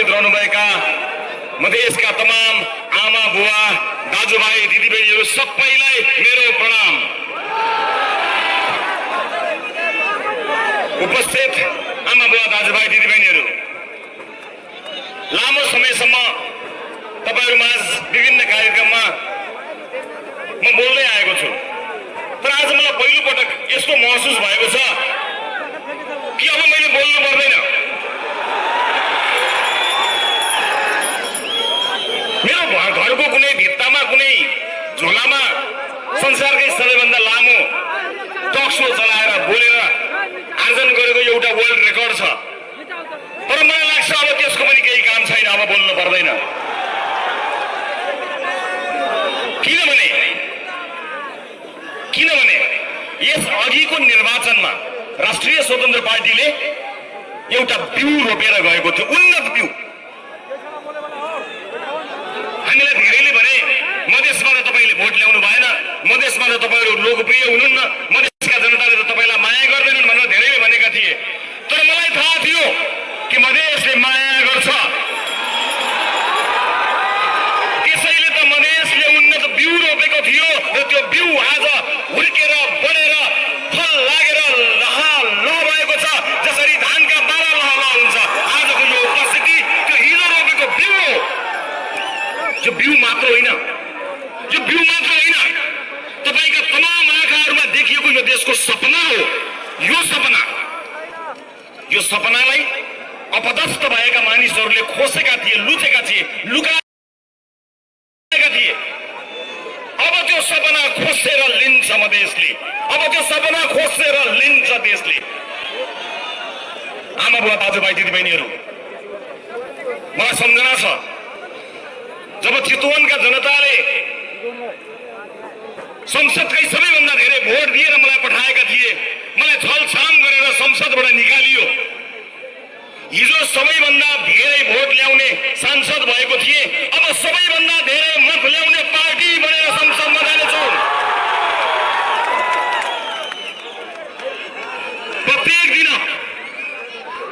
उपस्थित रहनुभएका मधेसका तमाम आमा बुवा दाजुभाइ दिदीबहिनीहरू सबैलाई मेरो प्रणाम। उपस्थित आमा बुवा दाजुभाइ दिदीबहिनीहरू, लामो समयसम्म तपाईहरुमाझ विभिन्न कार्यक्रममा म बोल्दै आएको छु, तर आज मलाई पहिलो पटक यस्तो महसुस भएको छ कि अब मैले बोल्नु पर्दैन। मेरो घरको कुनै भित्तामा कुनै झोलामा संसारकै सबैभन्दा लामो टक शो चलाएर बोलेर आर्जन गरेको एउटा वर्ल्ड रेकर्ड छ, तर मलाई लाग्छ अब त्यसको पनि केही काम छैन, अब बोल्नु पर्दैन। किनभने यस अघिको निर्वाचनमा राष्ट्रिय स्वतन्त्र पार्टीले एउटा बिउ रोपेर गएको थियो, उन्नत बिउ। हामीलाई धेरैले भने मधेसमा त तपाईले भोट ल्याउनु भएन, मधेसमा त तपाईहरु लोकप्रिय हुनुहुन्न, मधेसका जनताले त तपाईलाई माया गर्दैनन् भनेर धेरैले भनेका थिए। तर मलाई थाहा थियो कि मधेसले माया गर्छ, त्यसैले त मधेसले उन्नत बिउ रोपेको थियो र त्यो बिउ आज हुर्केर बढेर फल लागेर लह भएको छ। जसरी धानका दाना लह हुन्छ, आजको यो उपस्थिति त्यो हिजो रोपेको बिउ हो। यो बिउ मात्र होइन, तपाईका तमाम आँखाहरूमा देखिएको यो देशको सपना हो। यो सपनालाई अपदस्थ भएका मानिसहरूले खोसेका थिए, लुचेका थिए, लुकाएका थिए। अब त्यो सपना खोसेर लिन्छ मधेसले, अब त्यो सपना खोसेर लिन्छ देशले। आमा बुवा दाजुभाइ दिदीबहिनीहरू, मलाई सम्झना छ जब चितवनका जनताले संसदकै सबैभन्दा धेरै भोट दिएर मलाई पठाएका थिए, मलाई छलछाम गरेर संसदबाट निकालियो। हिजो सबैभन्दा धेरै भोट ल्याउने सांसद भएको थिए, अब सबैभन्दा धेरै मत ल्याउने पार्टी बनेर संसदमा जानेछु।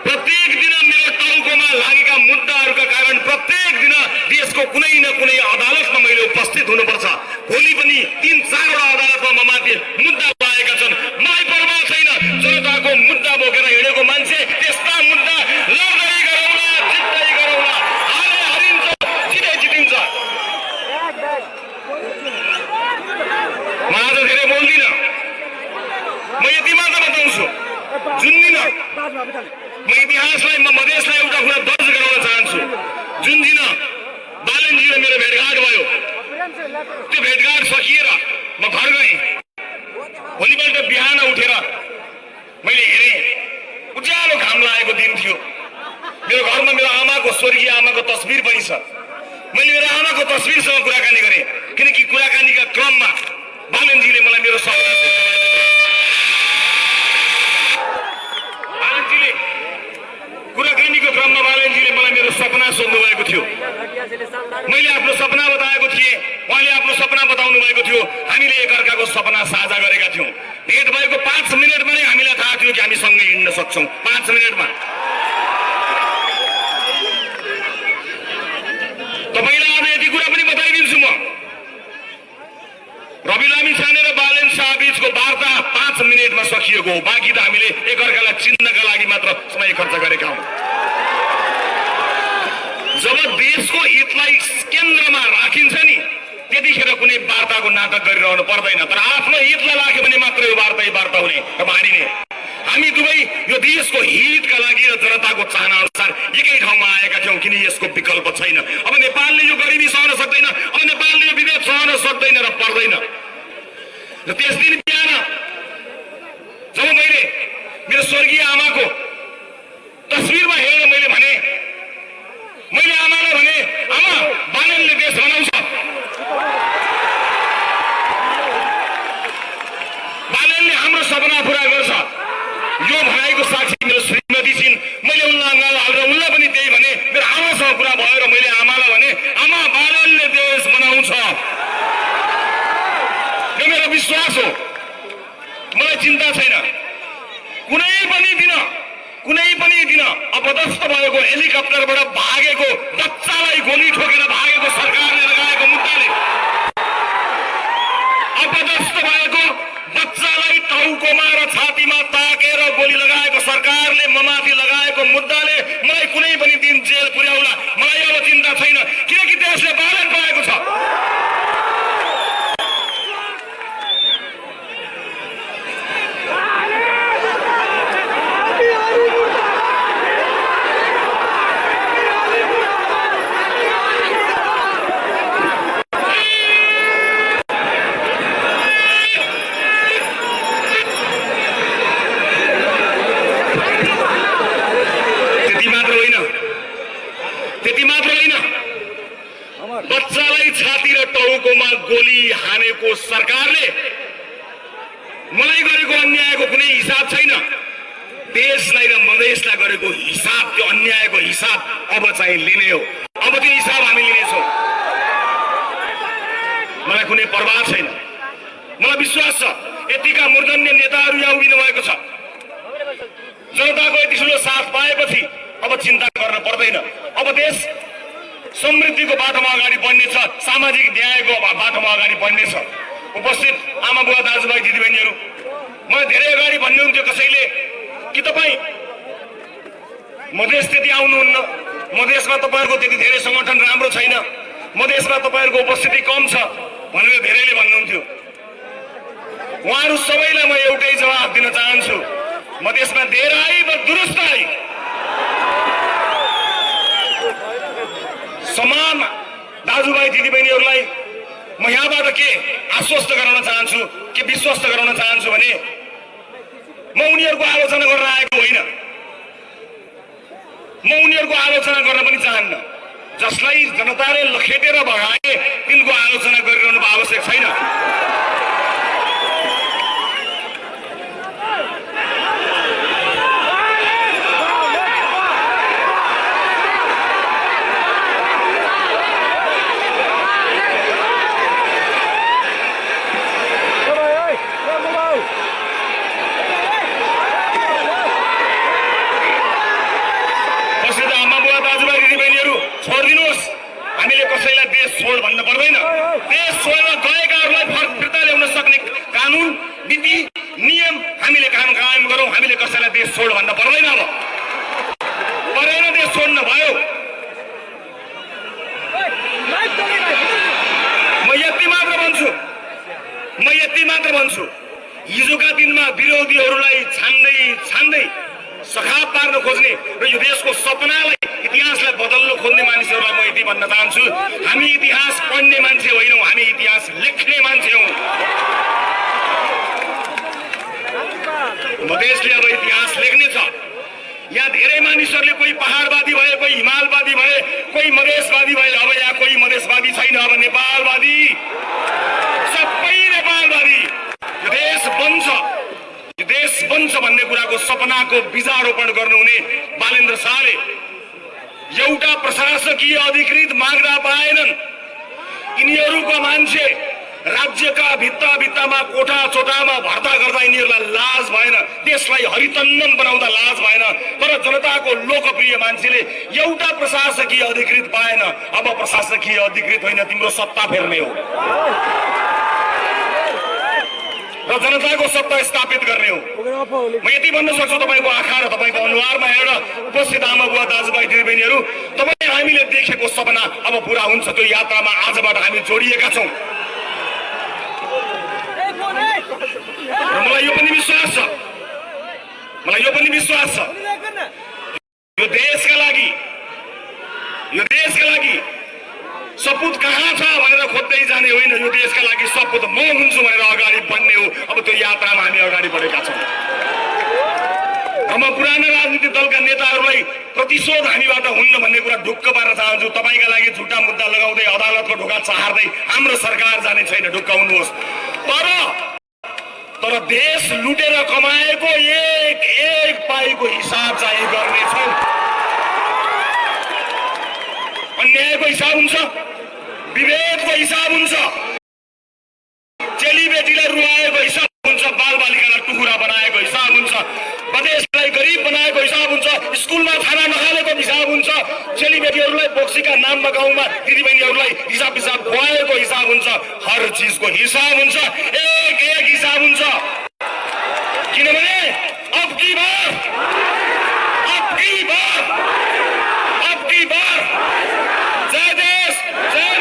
प्रत्येक दिन मेरो टाउकोमा लागेका मुद्दाहरूका कारण प्रत्येक दिन देशको कुनै न कुनै अदालतमा मैले उपस्थित हुनुपर्छ। भोलि पनि 3-4 वटा अदालतमा ममाथि मुद्दा पाएका छन्। मलाई परवाह छैन, जनताको मुद्दा बोकेर हिँडेको मान्छे त्यस्ता मुद्दा लड्दै गरौँला, जित्दै गरौँला, हारिन्छ, जितिन्छ। म आज धेरै बोल्दिनँ, म यति मात्र बताउँछु, जुन दिन म इतिहासलाई, म मधेसलाई एउटा कुरा दर्ज गराउन चाहन्छु। जुन दिन बालनजीले मेरो भेटघाट भयो, त्यो भेटघाट सकिएर म घर गएँ। भोलिपल्ट बिहान उठेर मैले हेरेँ, उज्यालो घाम लागेको दिन थियो। मेरो घरमा मेरो आमाको, स्वर्गीय आमाको तस्बिर पनि छ। मैले मेरो आमाको तस्बिरसँग कुराकानी गरेँ, किनकि कुराकानीका क्रममा बालनजीले मलाई मेरो सपना सोध्नु भएको थियो। मैले आफ्नो सपना बताएको थिएँ, उहाँले आफ्नो सपना बताउनु भएको थियो। हामीले एकअर्काको सपना साझा गरेका थियौँ। भेट भएको 5 मिनटमा नै हामीलाई थाहा थियो कि हामी सँगै हिँड्न सक्छौँ। 5 मिनटमा तपाईलाई आज यति कुरा पनि बताइदिन्छु। म रवि लामिछाने र बालन शाह बीचको वार्ता 5 मिनटमा सकिएको हो। बाँकी त हामीले एकअर्कालाई चिन्नका लागि मात्र समय खर्च गरेका हौँ। जब देशको हितलाई केन्द्रमा राखिन्छ नि, त्यतिखेर कुनै वार्ताको नाटक गरिरहनु पर्दैन। तर आफ्नो हितलाई राख्यो भने मात्रै यो वार्ता हुने मानिने। हामी दुवै यो देशको हितका लागि र जनताको चाहना अनुसार एकै ठाउँमा आएका थियौँ, किन यसको विकल्प छैन। अब नेपालले यो गरिबी सहन सक्दैन, अब नेपालले यो विभेद सहन सक्दैन र पर्दैन। र त्यस दिन बिहान जब मैले मेरो स्वर्गीय आमाको तस्बिरमा हेरेर मैले आमालाई भने, आमा, बालनले देश बनाउँछ, बालनले हाम्रो सपना पुरा गर्छ। यो भनाइको साक्षी मेरो श्रीमती छिन्। मैले उनलाई अँगालो हालेर उनलाई पनि त्यही भने। मेरो आमासँग कुरा भयो र मैले आमालाई भने, आमा, बालनले देश बनाउँछ। यो मेरो विश्वास हो। मलाई चिन्ता छैन, कुनै पनि दिन कुनै पनि दिन अपदस्थ भएको हेलिकप्टरबाट भागेको बच्चालाई गोली ठोकेर भागेको सरकारले लगाएको मुद्दाले, अपदस्थ भएको बच्चालाई टाउकोमा र छातीमा ताकेर गोली लगाएको सरकारले ममाथि लगाएको मुद्दाले मलाई कुनै पनि दिन जेल पुर्याउला, मलाई अब चिन्ता छैन, किनकि देशले बालन पाएको छ। बच्चालाई छाती र टाउकोमा गोली हानेको सरकारले मलाई गरेको अन्यायको कुनै हिसाब छैन, देशलाई र मधेसलाई गरेको हिसाब, त्यो अन्यायको हिसाब अब चाहिँ लिने हो। अब त्यो हिसाब हामी लिनेछौँ। मलाई कुनै परवाह छैन। मलाई विश्वास छ यतिका मूर्धन्य नेताहरू यहाँ उभिनु भएको छ। जनताको यति ठुलो साथ पाएपछि अब चिन्ता गर्न पर्दैन। अब देश समृद्धिको बाटोमा अगाडि बढ्नेछ, सामाजिक न्यायको बाटोमा अगाडि बढ्नेछ। उपस्थित आमा बुवा दाजुभाइ दिदीबहिनीहरू, मलाई धेरै अगाडि भन्नुहुन्थ्यो कसैले कि तपाईँ मधेस त्यति आउनुहुन्न, मधेसमा तपाईँहरूको त्यति धेरै सङ्गठन राम्रो छैन, मधेसमा तपाईँहरूको उपस्थिति कम छ भनेर धेरैले भन्नुहुन्थ्यो। उहाँहरू सबैलाई म एउटै जवाब दिन चाहन्छु, मधेसमा धेर आई वा दुरुस्त आई, समान दाजुभाइ दिदीबहिनीहरूलाई म यहाँबाट के आश्वस्त गराउन चाहन्छु, के विश्वस्त गराउन चाहन्छु भने म उनीहरूको आलोचना गर्न आएको होइन, म उनीहरूको आलोचना गर्न पनि चाहन्न। जसलाई जनताले लखेटेर भगाए तिनको आलोचना गरिरहनु आवश्यक छैन। छोडिदिनुहोस्, हामीले कसैलाई देश छोड भन्न पर्दैन। देश छोडेर गएकाहरूलाई फिर्ता ल्याउन सक्ने कानुन नीति नियम हामीले कायम गरौँ। हामीले कसैलाई देश छोड भन्न पर्दैन। अब परेन देश छोड्न भयो। म यति मात्र भन्छु, हिजोका दिनमा विरोधीहरूलाई छान्दै सखाप पार्न खोज्ने र यो देशको सपनालाई, इतिहासलाई बदल्न खोज्ने मानिसहरूलाई म यति भन्न चाहन्छु, हामी इतिहास पढ्ने मान्छे होइनौँ, हामी इतिहास लेख्ने मान्छे हौँ। मधेसले अब इतिहास लेख्नेछ। यहाँ धेरै मानिसहरूले कोही पहाडवादी भए, कोही हिमालवादी भए, कोही मधेसवादी भए। अब यहाँ कोही मधेसवादी छैन, अब नेपालवादी, सबै नेपालवादी। यो देश बन्छ भन्ने कुराको सपनाको बीजारोपण गर्नुहुने बालेन्द्र शाहले एउटा प्रशासकीय अधिकृत माग्दा पाएनन्। यिनीहरूको मान्छे राज्यका भित्तामा कोठा चोटामा भर्ता गर्दा यिनीहरूलाई लाज भएन, देशलाई हरितन्नम बनाउँदा लाज भएन। तर जनताको लोकप्रिय मान्छेले एउटा प्रशासकीय अधिकृत पाएन। अब प्रशासकीय अधिकृत होइन, तिम्रो सत्ता फेर्ने हो र जनताको सत्ता स्थापित गर्ने हो। म यति भन्न सक्छु, तपाईँको आँखा र तपाईँको अनुहारमा हेरेर उपस्थित आमा बुवा दाजुभाइ दिदीबहिनीहरू, तपाईँ हामीले देखेको सपना अब पुरा हुन्छ। त्यो यात्रामा आजबाट हामी जोडिएका छौँ। मलाई यो पनि विश्वास छ यो देशका लागि सपुत कहाँ छ भनेर खोज्दै जाने होइन, यो देशका लागि सपुत म हुन्छु भनेर अगाडि बढ्ने हो। अब त्यो यात्रामा हामी अगाडि बढेका छौँ। म पुराना राजनीतिक दलका नेताहरूलाई प्रतिशोध हामीबाट हुन्न भन्ने कुरा ढुक्क पार्न चाहन्छु। तपाईँका लागि झुटा मुद्दा लगाउँदै अदालतको ढोका चार्दै हाम्रो सरकार जाने छैन, ढुक्क हुनुहोस्। तर देश लुटेर कमाएको एक पाइको हिसाब चाहिँ गर्नेछौँ। अन्यायको हिसाब हुन्छ, विभेदको हिसाब हुन्छ, चेलीबेटीलाई रुवाएको हिसाब हुन्छ, बालबालिकालाई टुकुरा बनाएको हिसाब हुन्छ, प्रदेशलाई गरिब बनाएको हिसाब हुन्छ। खाना नखानेको हिसाब हुन्छ, चेलीबेटीहरूलाई बोक्सीका नाममा गाउँमा दिदीबहिनीहरूलाई हिसाब खुवाएको हिसाब हुन्छ, हर चिजको हिसाब हुन्छ, एक हिसाब हुन्छ। किनभने अब की बार जय देश जय